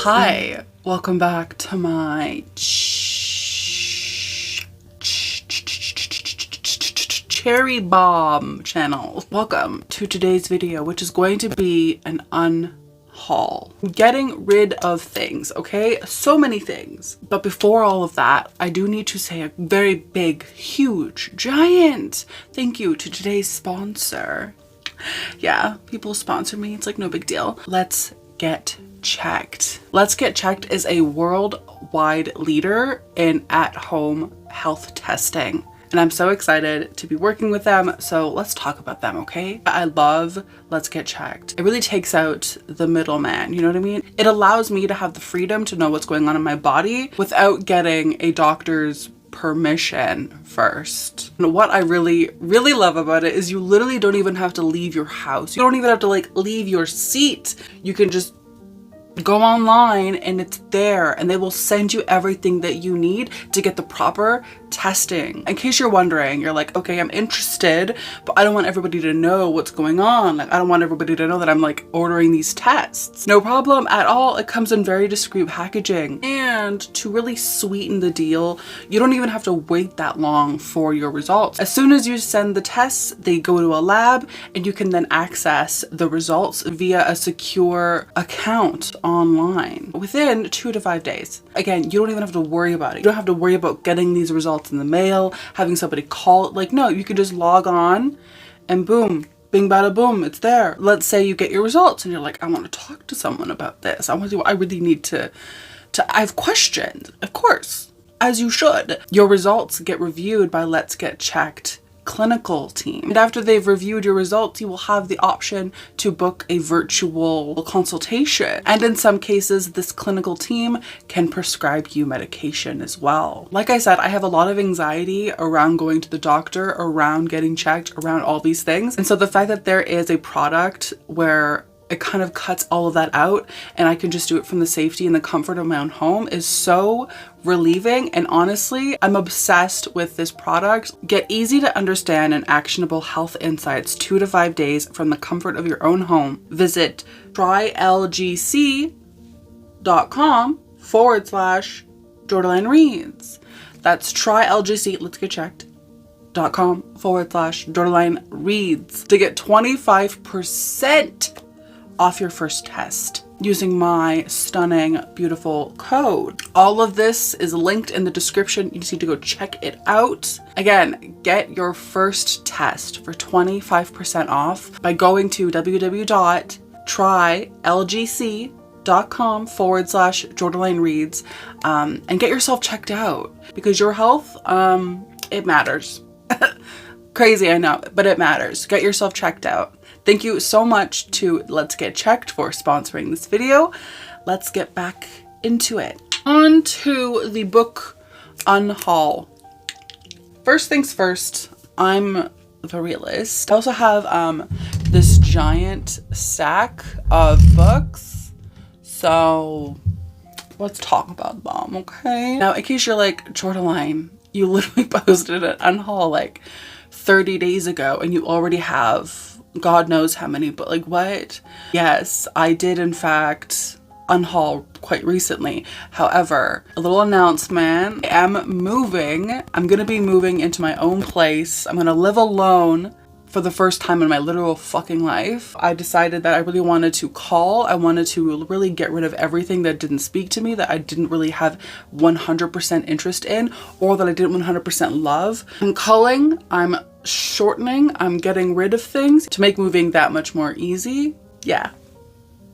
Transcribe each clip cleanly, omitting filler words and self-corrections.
Hi, welcome back to my cherry bomb channel. Welcome to today's video, which is going to be an unhaul. Getting rid of things, okay? So many things. But before all of that, I do need to say a very big, huge, giant thank you to today's sponsor. Yeah, people sponsor me. It's like no big deal. Let's Get Checked. Let's Get Checked is a worldwide leader in at-home health testing. And I'm so excited to be working with them. So let's talk about them, okay? I love Let's Get Checked. It really takes out the middleman, you know what I mean? It allows me to have the freedom to know what's going on in my body without getting a doctor's permission first. And what I really love about it is you literally don't even have to leave your house. You don't even have to like leave your seat. You can just go online and it's there, and they will send you everything that you need to get the proper testing. In case you're wondering, you're like, okay, I'm interested, but I don't want everybody to know what's going on. Like, I don't want everybody to know that I'm like ordering these tests. No problem at all. It comes in very discreet packaging. And to really sweeten the deal, you don't even have to wait that long for your results. As soon as you send the tests, they go to a lab and you can then access the results via a secure account online within 2 to 5 days. Again, you don't even have to worry about it. You don't have to worry about getting these results in the mail, having somebody call it. Like, no, you can just log on and boom, bing bada boom, it's there. Let's say you get your results and you're like, I want to talk to someone about this. I really need to I have questions. Of course, as you should. Your results get reviewed by Let's Get Checked clinical team. And after they've reviewed your results, you will have the option to book a virtual consultation. And in some cases, this clinical team can prescribe you medication as well. Like I said, I have a lot of anxiety around going to the doctor, around getting checked, around all these things. And so the fact that there is a product where it kind of cuts all of that out and I can just do it from the safety and the comfort of my own home is so relieving. And honestly, I'm obsessed with this product. Get easy to understand and actionable health insights 2 to 5 days from the comfort of your own home. Visit trylgc.com/Jordaline Reads. That's trylgc, let's get checked. .com/Jordaline Reads to get 25% off your first test using my stunning, beautiful code. All of this is linked in the description. You just need to go check it out. Again, get your first test for 25% off by going to www.trylgc.com/Jordaline Reads and get yourself checked out, because your health, it matters. Crazy, I know, but it matters. Get yourself checked out. Thank you so much to Let's Get Checked for sponsoring this video. Let's get back into it. On to the book Unhaul. First things first, I'm the realist. I also have this giant stack of books. So let's talk about them, okay? Now, in case you're like, Jordaline, you literally posted an Unhaul like 30 days ago and you already have God knows how many, but like what? Yes, I did in fact unhaul quite recently. However, a little announcement, I am moving. I'm gonna be moving into my own place. I'm gonna live alone for the first time in my literal fucking life. I decided that I really wanted to I wanted to really get rid of everything that didn't speak to me, that I didn't really have 100% interest in, or that I didn't 100% love. I'm culling, I'm shortening, I'm getting rid of things to make moving that much more easy. Yeah.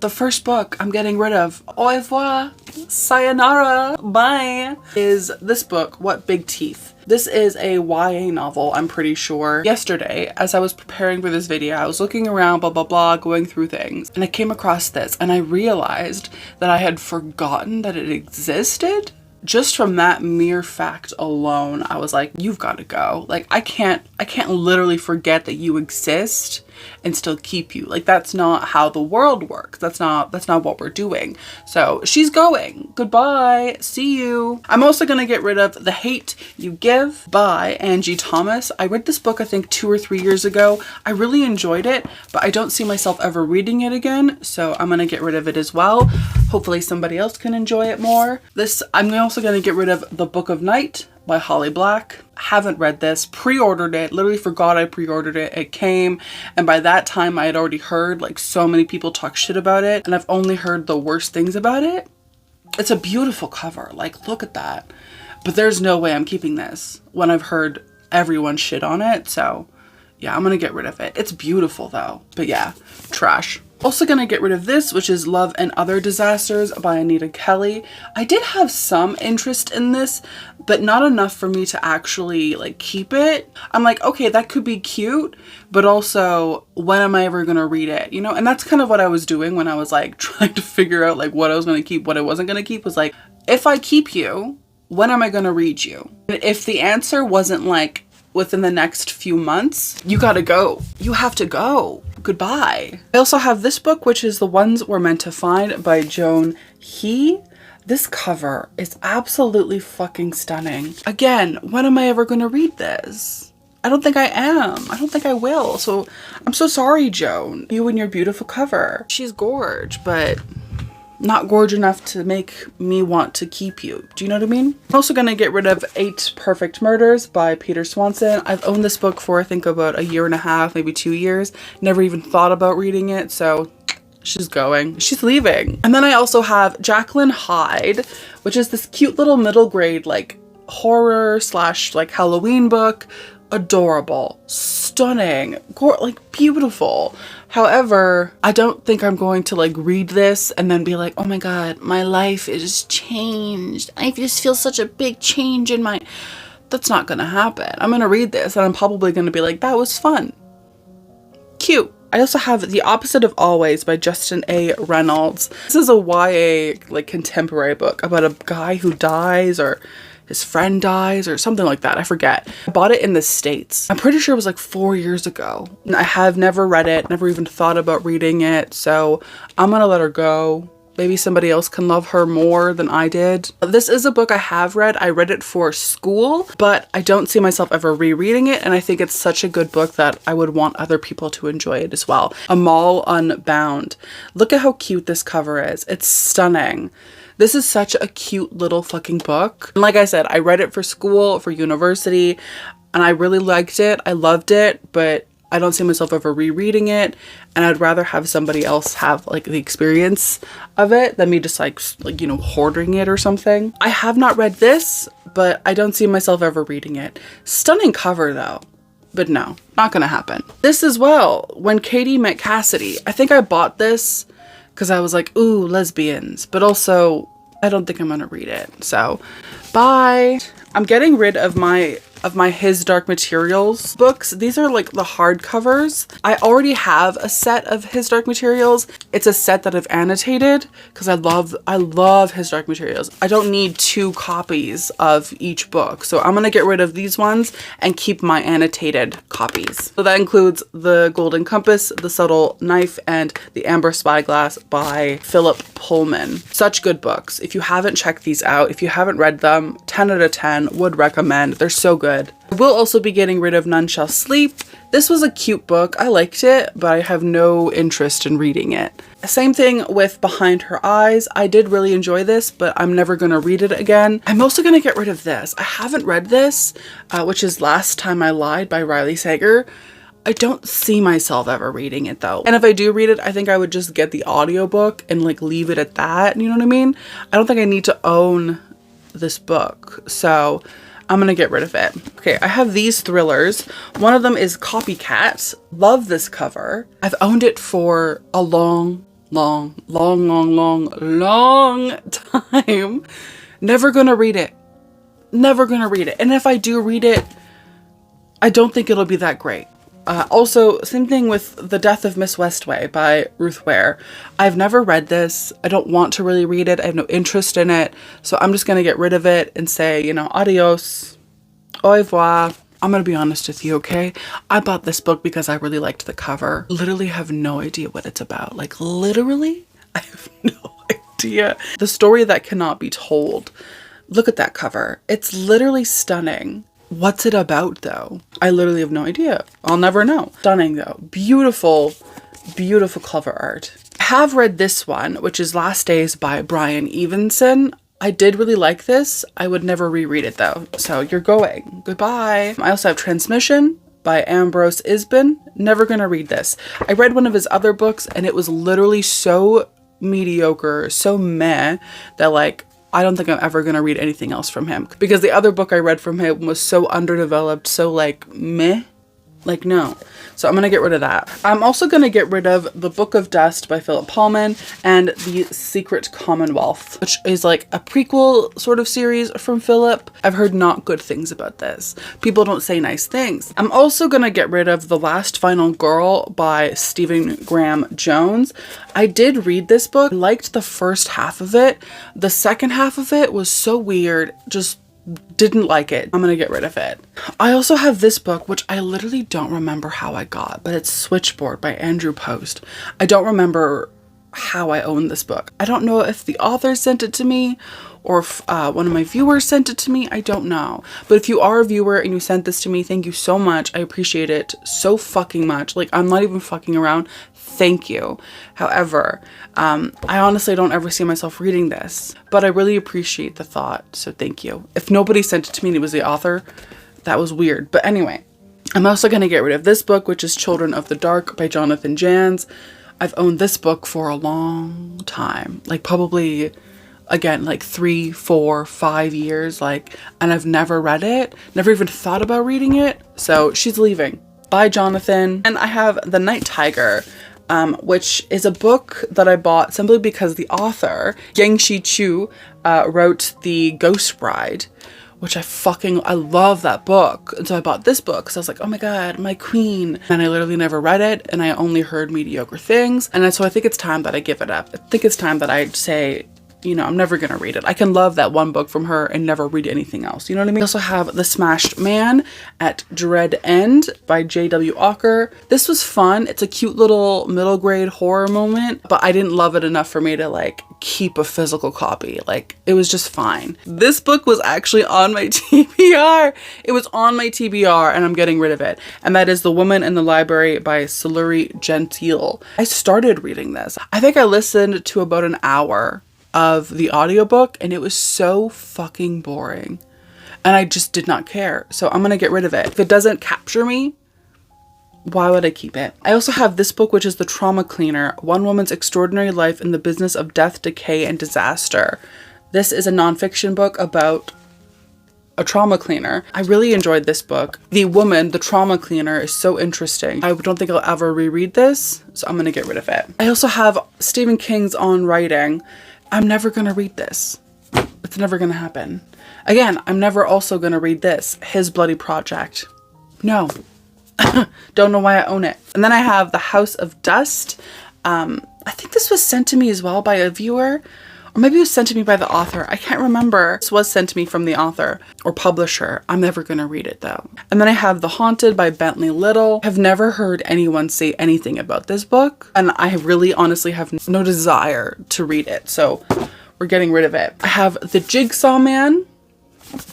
The first book I'm getting rid of, au revoir, sayonara, bye, is this book, What Big Teeth. This is a YA novel, I'm pretty sure. Yesterday, as I was preparing for this video, I was looking around, blah, blah, blah, going through things, and I came across this and I realized that I had forgotten that it existed. Just from that mere fact alone, I was like, you've got to go. Like, I can't literally forget that you exist and still keep you. Like, that's not how the world works. That's not what we're doing. So she's going. Goodbye. See you. I'm also going to get rid of The Hate You Give by Angie Thomas. I read this book, I think 2 or 3 years ago. I really enjoyed it, but I don't see myself ever reading it again. So I'm going to get rid of it as well. Hopefully somebody else can enjoy it more. I'm also going to get rid of The Book of Night by Holly Black. Haven't read this, pre-ordered it, literally forgot I pre-ordered it. It came, and by that time I had already heard like so many people talk shit about it, and I've only heard the worst things about it. It's a beautiful cover, like look at that. But there's no way I'm keeping this when I've heard everyone shit on it. So yeah, I'm gonna get rid of it. It's beautiful though, but yeah, trash. Also gonna get rid of this, which is Love and Other Disasters by Anita Kelly. I did have some interest in this, but not enough for me to actually like keep it. I'm like, okay, that could be cute, but also when am I ever gonna read it? You know, and that's kind of what I was doing when I was like trying to figure out like what I was gonna keep, what I wasn't gonna keep, was like, if I keep you, when am I gonna read you? And if the answer wasn't like within the next few months, you gotta go. You have to go. Goodbye. I also have this book, which is The Ones We're Meant to Find by Joan He. This cover is absolutely fucking stunning. Again, when am I ever gonna read this? I don't think I am. I don't think I will. So I'm so sorry, Joan. You and your beautiful cover. She's gorge, but not gorge enough to make me want to keep you. Do you know what I mean? I'm also gonna get rid of 8 Perfect Murders by Peter Swanson. I've owned this book for I think about 1.5 years, maybe 2 years. Never even thought about reading it, so she's going. She's leaving. And then I also have Jacqueline Hyde, which is this cute little middle grade like horror / like Halloween book. Adorable, stunning, like beautiful. However, I don't think I'm going to like read this and then be like, oh my god, my life is changed. I just feel such a big change in my... That's not gonna happen. I'm gonna read this and I'm probably gonna be like, that was fun. Cute. I also have The Opposite of Always by Justin A. Reynolds. This is a YA like contemporary book about a guy who dies, or his friend dies, or something like that. I forget. I bought it in the States. I'm pretty sure it was like 4 years ago. And I have never read it, never even thought about reading it. So I'm gonna let her go. Maybe somebody else can love her more than I did. This is a book I have read. I read it for school, but I don't see myself ever rereading it. And I think it's such a good book that I would want other people to enjoy it as well. Unhaul Unbound. Look at how cute this cover is. It's stunning. This is such a cute little fucking book. And like I said, I read it for school, for university, and I really liked it. I loved it, but I don't see myself ever rereading it. And I'd rather have somebody else have like the experience of it than me just like, you know, hoarding it or something. I have not read this, but I don't see myself ever reading it. Stunning cover though. But no, not gonna happen. This as well, When Katie Met Cassidy. I think I bought this because I was like, ooh, lesbians, but also I don't think I'm gonna read it. So bye. I'm getting rid of my His Dark Materials books. These are like the hardcovers. I already have a set of His Dark Materials. It's a set that I've annotated because I love His Dark Materials. I don't need 2 copies of each book. So I'm gonna get rid of these ones and keep my annotated copies. So that includes The Golden Compass, The Subtle Knife, and The Amber Spyglass by Philip Pullman. Such good books. If you haven't checked these out, if you haven't read them, 10 out of 10, would recommend. They're so good. I will also be getting rid of None Shall Sleep. This was a cute book. I liked it, but I have no interest in reading it. Same thing with Behind Her Eyes. I did really enjoy this, but I'm never going to read it again. I'm also going to get rid of this. I haven't read this, which is Last Time I Lied by Riley Sager. I don't see myself ever reading it though. And if I do read it, I think I would just get the audiobook and like leave it at that. You know what I mean? I don't think I need to own this book. So I'm gonna get rid of it. Okay, I have these thrillers. One of them is Copycat. Love this cover. I've owned it for a long time. Never gonna read it. Never gonna read it. And if I do read it, I don't think it'll be that great. Also, same thing with The Death of Miss Westway by Ruth Ware. I've never read this. I don't want to really read it. I have no interest in it. So I'm just going to get rid of it and say, you know, adios, au revoir. I'm gonna be honest with you, okay? I bought this book because I really liked the cover. Literally have no idea what it's about. Like, literally, I have no idea. The story that cannot be told. Look at that cover. It's literally stunning. What's it about though? I literally have no idea. I'll never know. Stunning though. Beautiful, beautiful cover art. I have read this one, which is Last Days by Brian Evenson. I did really like this. I would never reread it though. So you're going. Goodbye. I also have Transmission by Ambrose Isbin. Never gonna read this. I read one of his other books and it was literally so mediocre, so meh, that like, I don't think I'm ever gonna read anything else from him. Because the other book I read from him was so underdeveloped, so like meh. Like, no. So I'm gonna get rid of that. I'm also gonna get rid of The Book of Dust by Philip Pullman and The Secret Commonwealth, which is like a prequel sort of series from Philip. I've heard not good things about this. People don't say nice things. I'm also gonna get rid of The Last Final Girl by Stephen Graham Jones. I did read this book, liked the first half of it. The second half of it was so weird, just didn't like it. I'm gonna get rid of it. I also have this book, which I literally don't remember how I got, but it's Switchboard by Andrew Post. I don't remember how I own this book. I don't know if the author sent it to me or if one of my viewers sent it to me. I don't know. But if you are a viewer and you sent this to me, thank you so much. I appreciate it so fucking much. Like, I'm not even fucking around. Thank you. However, I honestly don't ever see myself reading this, but I really appreciate the thought. So thank you. If nobody sent it to me and it was the author, that was weird. But anyway, I'm also going to get rid of this book, which is Children of the Dark by Jonathan Janz. I've owned this book for a long time, like probably, again, like 3, 4, 5 years, like, and I've never read it, never even thought about reading it. So she's leaving. Bye, Jonathan. And I have The Night Tiger, which is a book that I bought simply because the author, Yang-Shi Chu, wrote The Ghost Bride, which I love that book. And so I bought this book because I was like, oh my God, my queen. And I literally never read it and I only heard mediocre things. And so I think it's time that I give it up. I think it's time that I say, you know, I'm never gonna read it. I can love that one book from her and never read anything else. You know what I mean? I also have The Smashed Man at Dread End by J.W. Ocker. This was fun. It's a cute little middle grade horror moment, but I didn't love it enough for me to like keep a physical copy. Like, it was just fine. This book was actually on my TBR. It was on my TBR and I'm getting rid of it. And that is The Woman in the Library by Saluri Gentile. I started reading this. I think I listened to about an hour of the audiobook and it was so fucking boring and I just did not care. So I'm gonna get rid of it. If it doesn't capture me, why would I keep it? I also have this book, which is The Trauma Cleaner, One Woman's Extraordinary Life in the Business of Death, Decay, and Disaster. This is a nonfiction book about a trauma cleaner. I really enjoyed this book. The woman, the trauma cleaner, is so interesting. I don't think I'll ever reread this, so I'm gonna get rid of it. I also have Stephen King's On Writing. I'm never gonna read this. It's never gonna happen. Again, I'm never also gonna read this, His Bloody Project. No. Don't know why I own it. And then I have The House of Dust. I think this was sent to me as well by a viewer, or maybe it was sent to me by the author. I can't remember. This was sent to me from the author or publisher. I'm never gonna read it though. And then I have The Haunted by Bentley Little. I've never heard anyone say anything about this book, and I really honestly have no desire to read it. So we're getting rid of it. I have The Jigsaw Man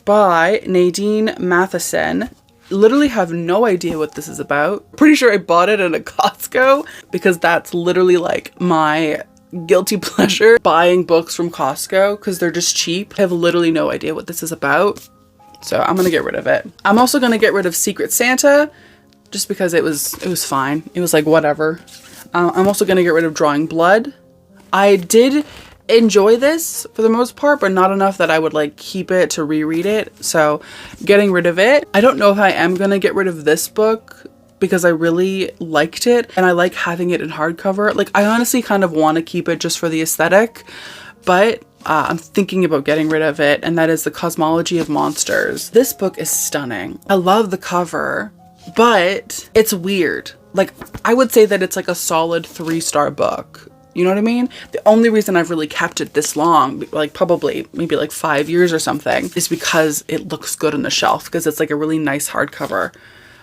by Nadine Matheson. Literally have no idea what this is about. Pretty sure I bought it at a Costco because that's literally like my guilty pleasure, buying books from Costco because they're just cheap. I have literally no idea what this is about, so I'm gonna get rid of it. I'm also gonna get rid of Secret Santa just because it was fine. It was like whatever. I'm also gonna get rid of Drawing Blood. I did enjoy this for the most part, but not enough that I would like keep it to reread it, so getting rid of it. I don't know if I am gonna get rid of this book because I really liked it and I like having it in hardcover. Like, I honestly kind of want to keep it just for the aesthetic, but I'm thinking about getting rid of it, and that is The Cosmology of Monsters. This book is stunning. I love the cover, but it's weird. Like, I would say that it's like a solid 3-star book. You know what I mean? The only reason I've really kept it this long, like probably maybe like 5 years or something, is because it looks good on the shelf, because it's like a really nice hardcover.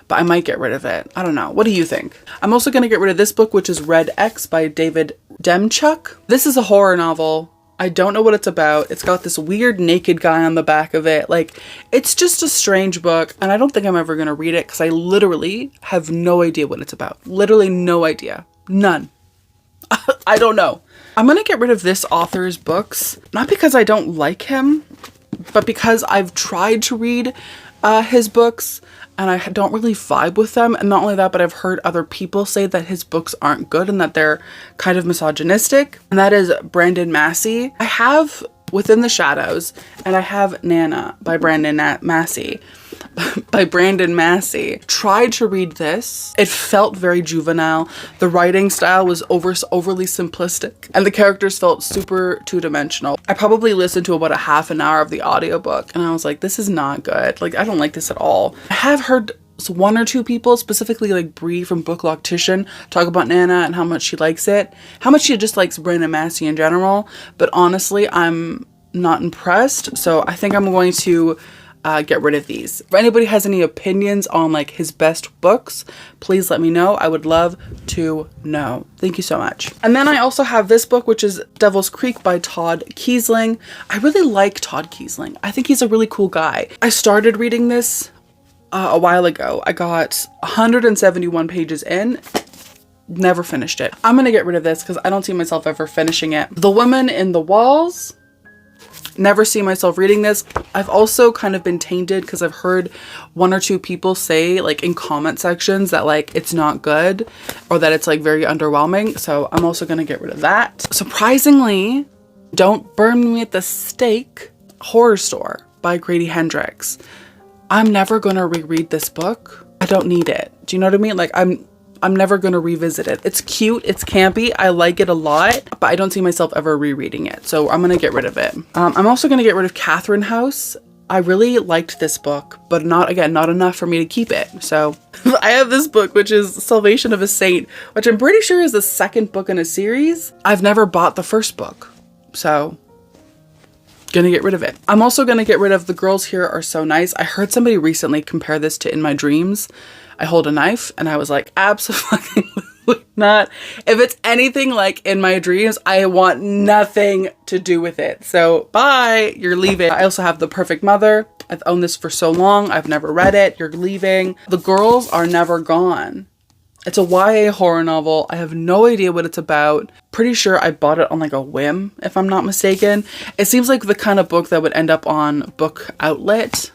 But I might get rid of it. I don't know. What do you think? I'm also going to get rid of this book, which is Red X by David Demchuk. This is a horror novel. I don't know what it's about. It's got this weird naked guy on the back of it. Like, it's just a strange book, and I don't think I'm ever going to read it because I literally have no idea what it's about. Literally no idea. None. I don't know. I'm going to get rid of this author's books, not because I don't like him, but because I've tried to read his books and I don't really vibe with them. And not only that, but I've heard other people say that his books aren't good and that they're kind of misogynistic. And that is Brandon Massey. I have Within the Shadows and I have Nana by Brandon Massey. Tried to read this. It felt very juvenile. The writing style was overly simplistic and the characters felt super two-dimensional. I probably listened to about a half an hour of the audiobook and I was like, this is not good. Like, I don't like this at all. I have heard one or two people, specifically like Bree from Bookloctician, talk about Nana and how much she likes it, how much she just likes Brandon Massey in general. But honestly, I'm not impressed. So I think I'm going to get rid of these. If anybody has any opinions on like his best books, please let me know. I would love to know. Thank you so much. And then I also have this book, which is Devil's Creek by Todd Keisling. I really like Todd Keisling. I think he's a really cool guy. I started reading this a while ago. I got 171 pages in. Never finished it. I'm gonna get rid of this because I don't see myself ever finishing it. The Woman in the Walls. Never see myself reading this. I've also kind of been tainted because I've heard one or two people say like in comment sections that like it's not good or that it's like very underwhelming. So I'm also going to get rid of that. Surprisingly, Don't Burn Me at the Stake Horror Store by Grady Hendrix. I'm never going to reread this book. I don't need it. Do you know what I mean? Like I'm never going to revisit it. It's cute. It's campy. I like it a lot, but I don't see myself ever rereading it. So I'm going to get rid of it. I'm also going to get rid of Catherine House. I really liked this book, but not enough for me to keep it. So I have this book, which is Salvation of a Saint, which I'm pretty sure is the second book in a series. I've never bought the first book. So gonna get rid of it. I'm also gonna get rid of The Girls Here Are So Nice. I heard somebody recently compare this to In My Dreams. I Hold a Knife, and I was like, absolutely not. If it's anything like In My Dreams, I want nothing to do with it. So bye, you're leaving. I also have The Perfect Mother. I've owned this for so long. I've never read it. You're leaving. The Girls Are Never Gone. It's a YA horror novel. I have no idea what it's about. Pretty sure I bought it on like a whim, if I'm not mistaken. It seems like the kind of book that would end up on Book Outlet,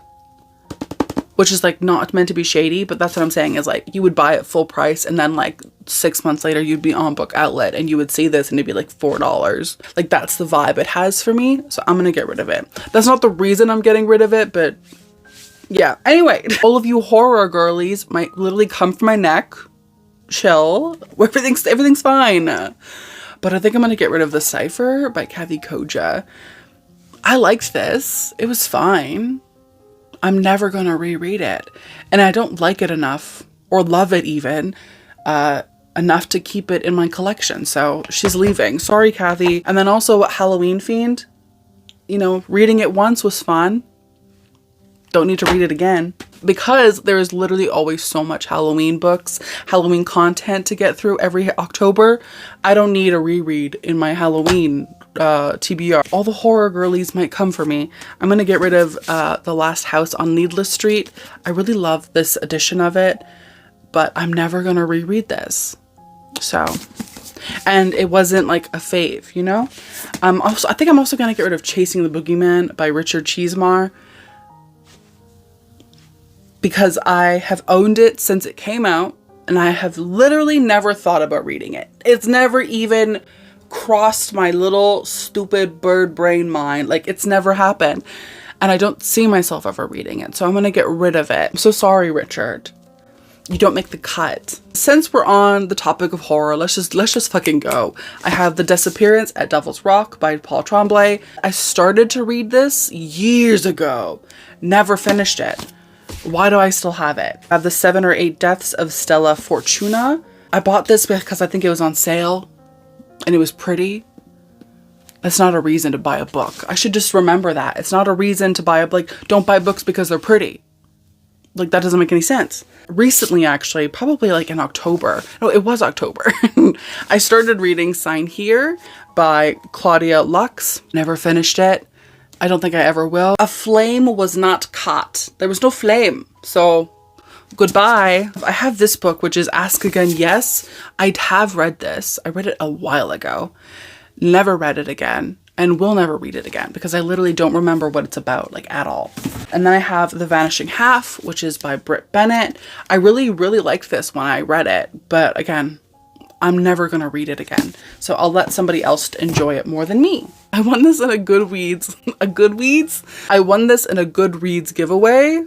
which is like not meant to be shady, but that's what I'm saying is like you would buy it full price and then like 6 months later you'd be on Book Outlet and you would see this and it'd be like $4. Like that's the vibe it has for me. So I'm gonna get rid of it. That's not the reason I'm getting rid of it, but yeah. Anyway, all of you horror girlies might literally come from my neck. Chill. Everything's fine. But I think I'm gonna get rid of The Cipher by Kathy Koja. I liked this. It was fine. I'm never gonna reread it. And I don't like it enough, or love it even, enough to keep it in my collection. So she's leaving. Sorry, Kathy. And then also Halloween Fiend. You know, reading it once was fun. Don't need to read it again. Because there is literally always so much Halloween books, Halloween content to get through every October. I don't need a reread in my Halloween TBR. All the horror girlies might come for me. I'm gonna get rid of The Last House on Needless Street. I really love this edition of it, but I'm never gonna reread this. So, and it wasn't like a fave, you know? I think I'm also gonna get rid of Chasing the Boogeyman by Richard Cheesemar, because I have owned it since it came out and I have literally never thought about reading it. It's never even crossed my little stupid bird brain mind. Like it's never happened. And I don't see myself ever reading it. So I'm going to get rid of it. I'm so sorry, Richard. You don't make the cut. Since we're on the topic of horror, let's just fucking go. I have The Disappearance at Devil's Rock by Paul Tremblay. I started to read this years ago. Never finished it. Why do I still have it? I have The 7 or 8 Deaths of Stella Fortuna. I bought this because I think it was on sale and it was pretty, that's not a reason to buy a book. I should just remember that. It's not a reason to buy a, like, don't buy books because they're pretty. Like, that doesn't make any sense. Recently, actually, probably like in October. No, it was October. I started reading Sign Here by Claudia Lux. Never finished it. I don't think I ever will. A flame was not caught. There was no flame. So goodbye. I have this book, which is Ask Again Yes. I have read this. I read it a while ago. Never read it again, and will never read it again because I literally don't remember what it's about, like, at all. And then I have The Vanishing Half, which is by Britt Bennett. I really liked this when I read it, but again, I'm never gonna read it again. So I'll let somebody else enjoy it more than me. I won this in a Goodreads, I won this in a Goodreads giveaway.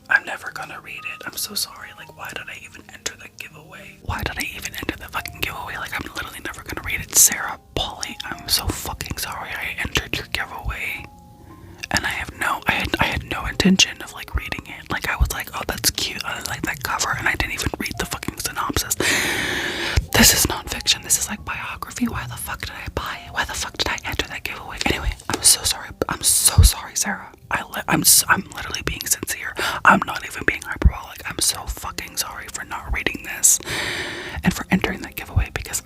I'm never gonna read it. I'm so sorry. Like, why did I even enter the giveaway? Why did I even enter the fucking giveaway? Like, I'm literally never gonna read it. Sarah, Polly, I'm so fucking sorry I entered your giveaway. And I had no intention of, like, reading it. Like, I was like, oh, that's cute. I like that cover. And I didn't even read the fucking synopsis. This is nonfiction. This is, like, biography. Why the fuck did I buy it? Why the fuck did I enter that giveaway? Anyway, I'm so sorry. I'm so sorry, Sarah. I'm literally being sincere. I'm not even being hyperbolic. I'm so fucking sorry for not reading this and for entering that giveaway because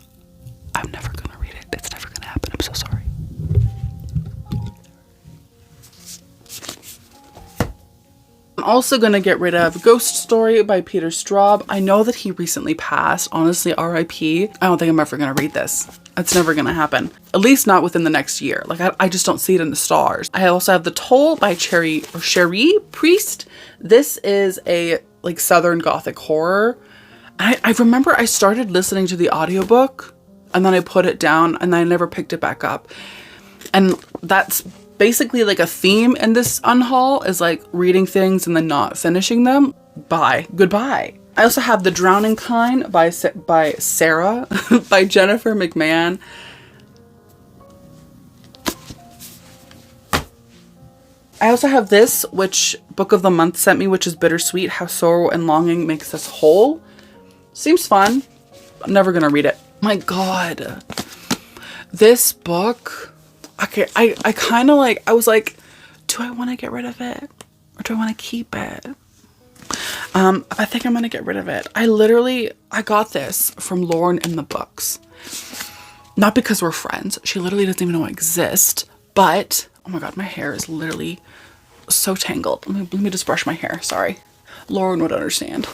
I'm never gonna read it. It's never gonna happen. I'm so sorry. I'm also gonna get rid of Ghost Story by Peter Straub. I know that he recently passed. Honestly, RIP. I don't think I'm ever gonna read this. It's never gonna happen. At least not within the next year. Like, I just don't see it in the stars. I also have The Toll by Cherie Priest. This is a, like, Southern Gothic horror. I remember I started listening to the audiobook and then I put it down and I never picked it back up. And that's basically like a theme in this Unhaul, is like reading things and then not finishing them. Goodbye. I also have The Drowning Kind by Sarah by Jennifer McMahon. I also have this, which Book of the Month sent me, which is Bittersweet, How Sorrow and Longing Makes Us Whole. Seems fun. I'm never gonna read it. My God. This book, okay, I kind of like, I was like, do I want to get rid of it or do I want to keep it? I think I'm gonna get rid of it. I got this from Lauren in the Books. Not because we're friends. She literally doesn't even know I exist. But, oh my God, my hair is literally so tangled. Let me just brush my hair, sorry. Lauren would understand.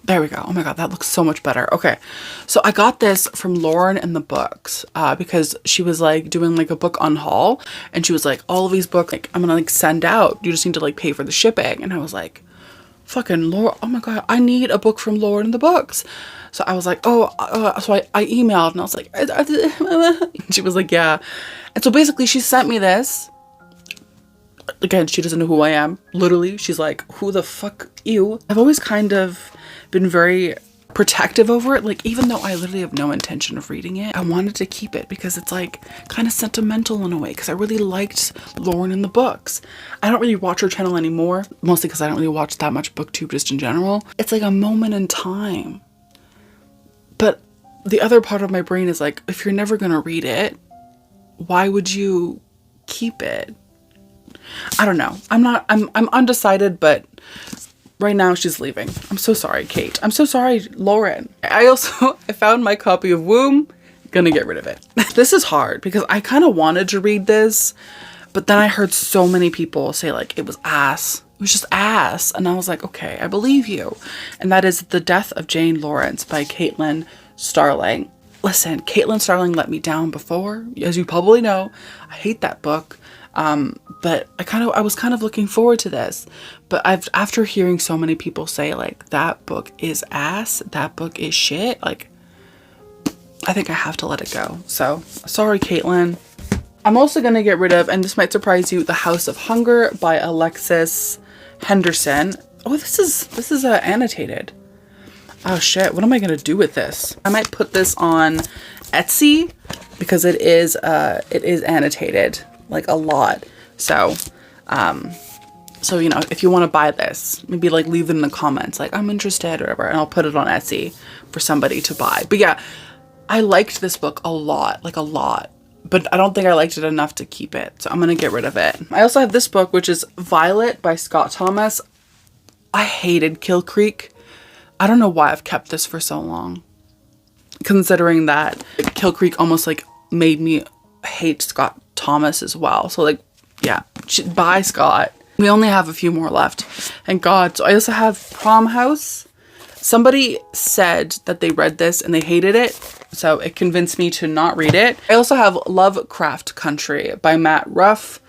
There we go. Oh my God, that looks so much better. Okay, so I got this from Lauren in the Books because she was like doing like a book Unhaul, and she was like, all of these books, like, I'm gonna like send out. You just need to like pay for the shipping. And I was like, fucking Lauren, oh my God, I need a book from Lauren in the Books. So I was like, so I emailed and I was like, and she was like, yeah. And so basically she sent me this. Again, she doesn't know who I am. Literally, she's like, who the fuck you? I've always kind of been very protective over it. Like, even though I literally have no intention of reading it, I wanted to keep it because it's like kind of sentimental in a way, because I really liked Lauren in the Books. I don't really watch her channel anymore, mostly because I don't really watch that much booktube just in general. It's like a moment in time. But the other part of my brain is like, if you're never gonna read it, why would you keep it? I don't know. I'm undecided, but right now she's leaving. I'm so sorry, Kate. I'm so sorry, Lauren. I found my copy of Womb. Gonna get rid of it. This is hard because I kind of wanted to read this, but then I heard so many people say like it was ass. It was just ass. And I was like, okay, I believe you. And that is The Death of Jane Lawrence by Caitlin Starling. Listen, Caitlin Starling let me down before, as you probably know. I hate that book. But I was kind of looking forward to this, but after hearing so many people say like that book is ass, that book is shit, like I think I have to let it go. So sorry, Caitlin. I'm also gonna get rid of, and this might surprise you, The House of Hunger by Alexis Henderson. Oh, this is annotated. Oh shit, what am I gonna do with this? I might put this on Etsy because it is annotated like a lot. So you know, if you want to buy this, maybe like leave it in the comments like I'm interested or whatever, and I'll put it on Etsy for somebody to buy. But yeah, I liked this book a lot, like a lot, but I don't think I liked it enough to keep it. So I'm going to get rid of it. I also have this book, which is Violet by Scott Thomas. I hated Kill Creek. I don't know why I've kept this for so long, considering that Kill Creek almost like made me hate Scott Thomas as well. So like, yeah, bye Scott. We only have a few more left, thank God. So I also have Prom House. Somebody said that they read this and they hated it, so it convinced me to not read it. I also have Lovecraft Country by Matt Ruff.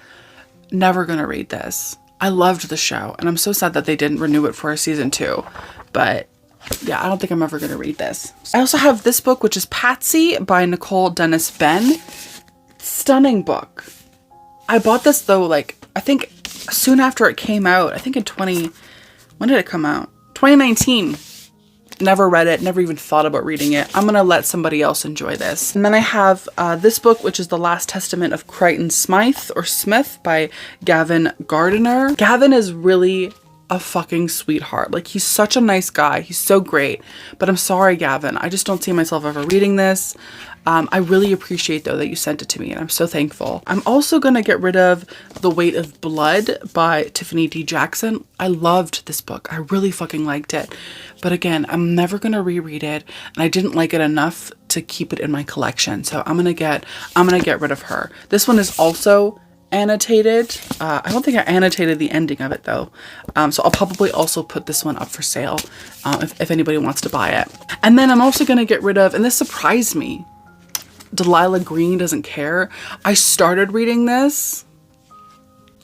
Never gonna read this. I loved the show and I'm so sad that they didn't renew it for a season 2, but yeah, I don't think I'm ever gonna read this. I also have this book, which is Patsy by Nicole Dennis Benn. Stunning book. I bought this though, like, I think soon after it came out. I think in when did it come out? 2019. Never read it, never even thought about reading it. I'm gonna let somebody else enjoy this. And then I have this book, which is The Last Testament of Crichton Smythe, or Smith, by Gavin Gardiner. Gavin is really a fucking sweetheart. Like, he's such a nice guy. He's so great. But I'm sorry, Gavin. I just don't see myself ever reading this. I really appreciate, though, that you sent it to me, and I'm so thankful. I'm also gonna get rid of The Weight of Blood by Tiffany D. Jackson. I loved this book. I really fucking liked it. But again, I'm never gonna reread it, and I didn't like it enough to keep it in my collection. So I'm gonna get rid of her. This one is also annotated. I don't think I annotated the ending of it though. So I'll probably also put this one up for sale if anybody wants to buy it. And then I'm also gonna get rid of, and this surprised me, Delilah Green Doesn't Care. I started reading this.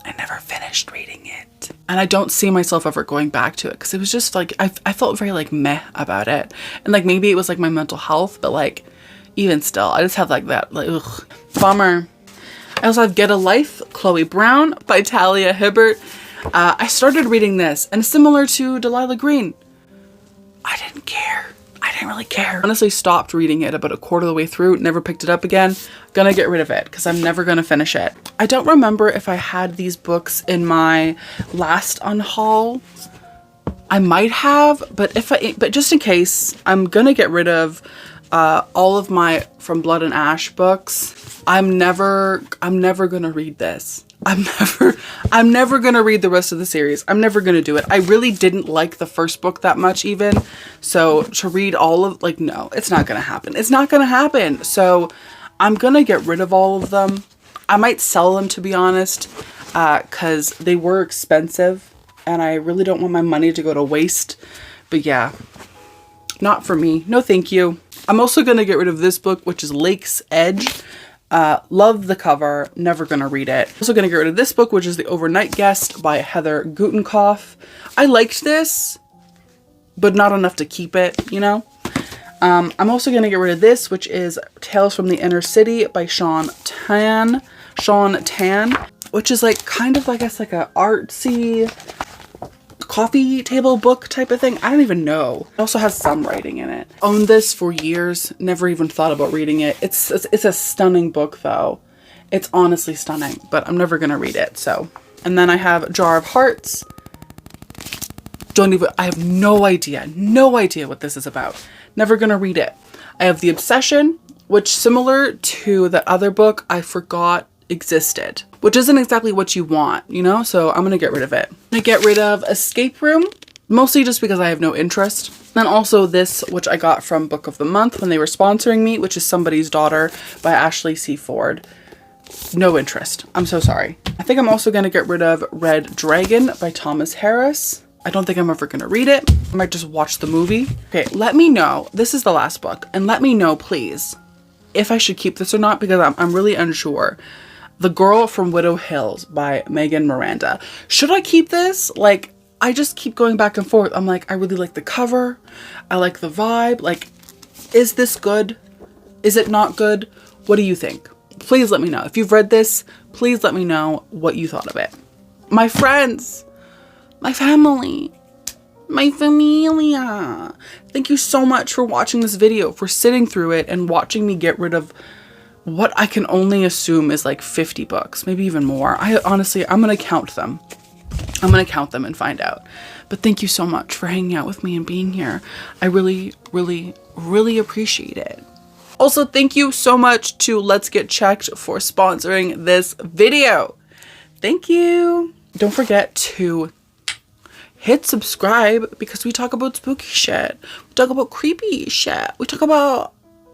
I never finished reading it. And I don't see myself ever going back to it because it was just like, I felt very like meh about it. And like maybe it was like my mental health, but like even still, I just have like that, like, ugh, bummer. I also have Get a Life, Chloe Brown by Talia Hibbert. I started reading this and similar to Delilah Green, I didn't care. I didn't really care. Honestly stopped reading it about a quarter of the way through, never picked it up again. Gonna get rid of it because I'm never gonna finish it. I don't remember if I had these books in my last unhaul. I might have, but just in case, I'm gonna get rid of all of my From Blood and Ash books. I'm never gonna read this. I'm never gonna read the rest of the series. I'm never gonna do it. I really didn't like the first book that much even. So to read all of, like, no, it's not gonna happen. It's not gonna happen. So I'm gonna get rid of all of them. I might sell them, to be honest, because they were expensive and I really don't want my money to go to waste. But yeah, not for me. No, thank you. I'm also gonna get rid of this book, which is Lake's Edge. Love the cover, never gonna read it. Also gonna get rid of this book, which is The Overnight Guest by Heather Gutenkopf. I liked this, but not enough to keep it, you know? I'm also gonna get rid of this, which is Tales from the Inner City by Sean Tan, which is like kind of, I guess, like a artsy coffee table book type of thing. I don't even know. It also has some writing in it. Owned this for years, never even thought about reading it. It's a stunning book though. It's honestly stunning, but I'm never gonna read it. So, and then I have Jar of Hearts. I have no idea what this is about. Never gonna read it. I have The Obsession, which, similar to the other book, I forgot existed, which isn't exactly what you want, you know? So I'm gonna get rid of it. I'm gonna get rid of Escape Room, mostly just because I have no interest. And also this, which I got from Book of the Month when they were sponsoring me, which is Somebody's Daughter by Ashley C. Ford. No interest. I'm so sorry. I think I'm also gonna get rid of Red Dragon by Thomas Harris. I don't think I'm ever gonna read it. I might just watch the movie. Okay, let me know. This is the last book, and let me know, please, if I should keep this or not, because I'm really unsure. The Girl from Widow Hills by Megan Miranda. Should I keep this? Like, I just keep going back and forth. I'm like, I really like the cover. I like the vibe. Like, is this good? Is it not good? What do you think? Please let me know. If you've read this, please let me know what you thought of it. My friends, my family, my familia. Thank you so much for watching this video, for sitting through it and watching me get rid of what I can only assume is like 50 books, maybe even more. Honestly, I'm gonna count them. I'm gonna count them and find out. But thank you so much for hanging out with me and being here. I really, really, really appreciate it. Also, thank you so much to Let's Get Checked for sponsoring this video. Thank you. Don't forget to hit subscribe because we talk about spooky shit. We talk about creepy shit. We talk about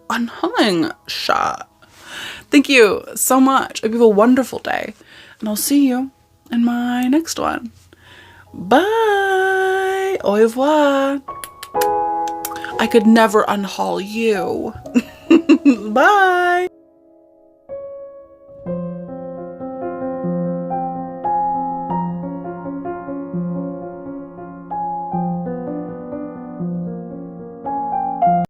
unhauling shit. Thank you so much. I hope you have a wonderful day. And I'll see you in my next one. Bye. Au revoir. I could never unhaul you. Bye.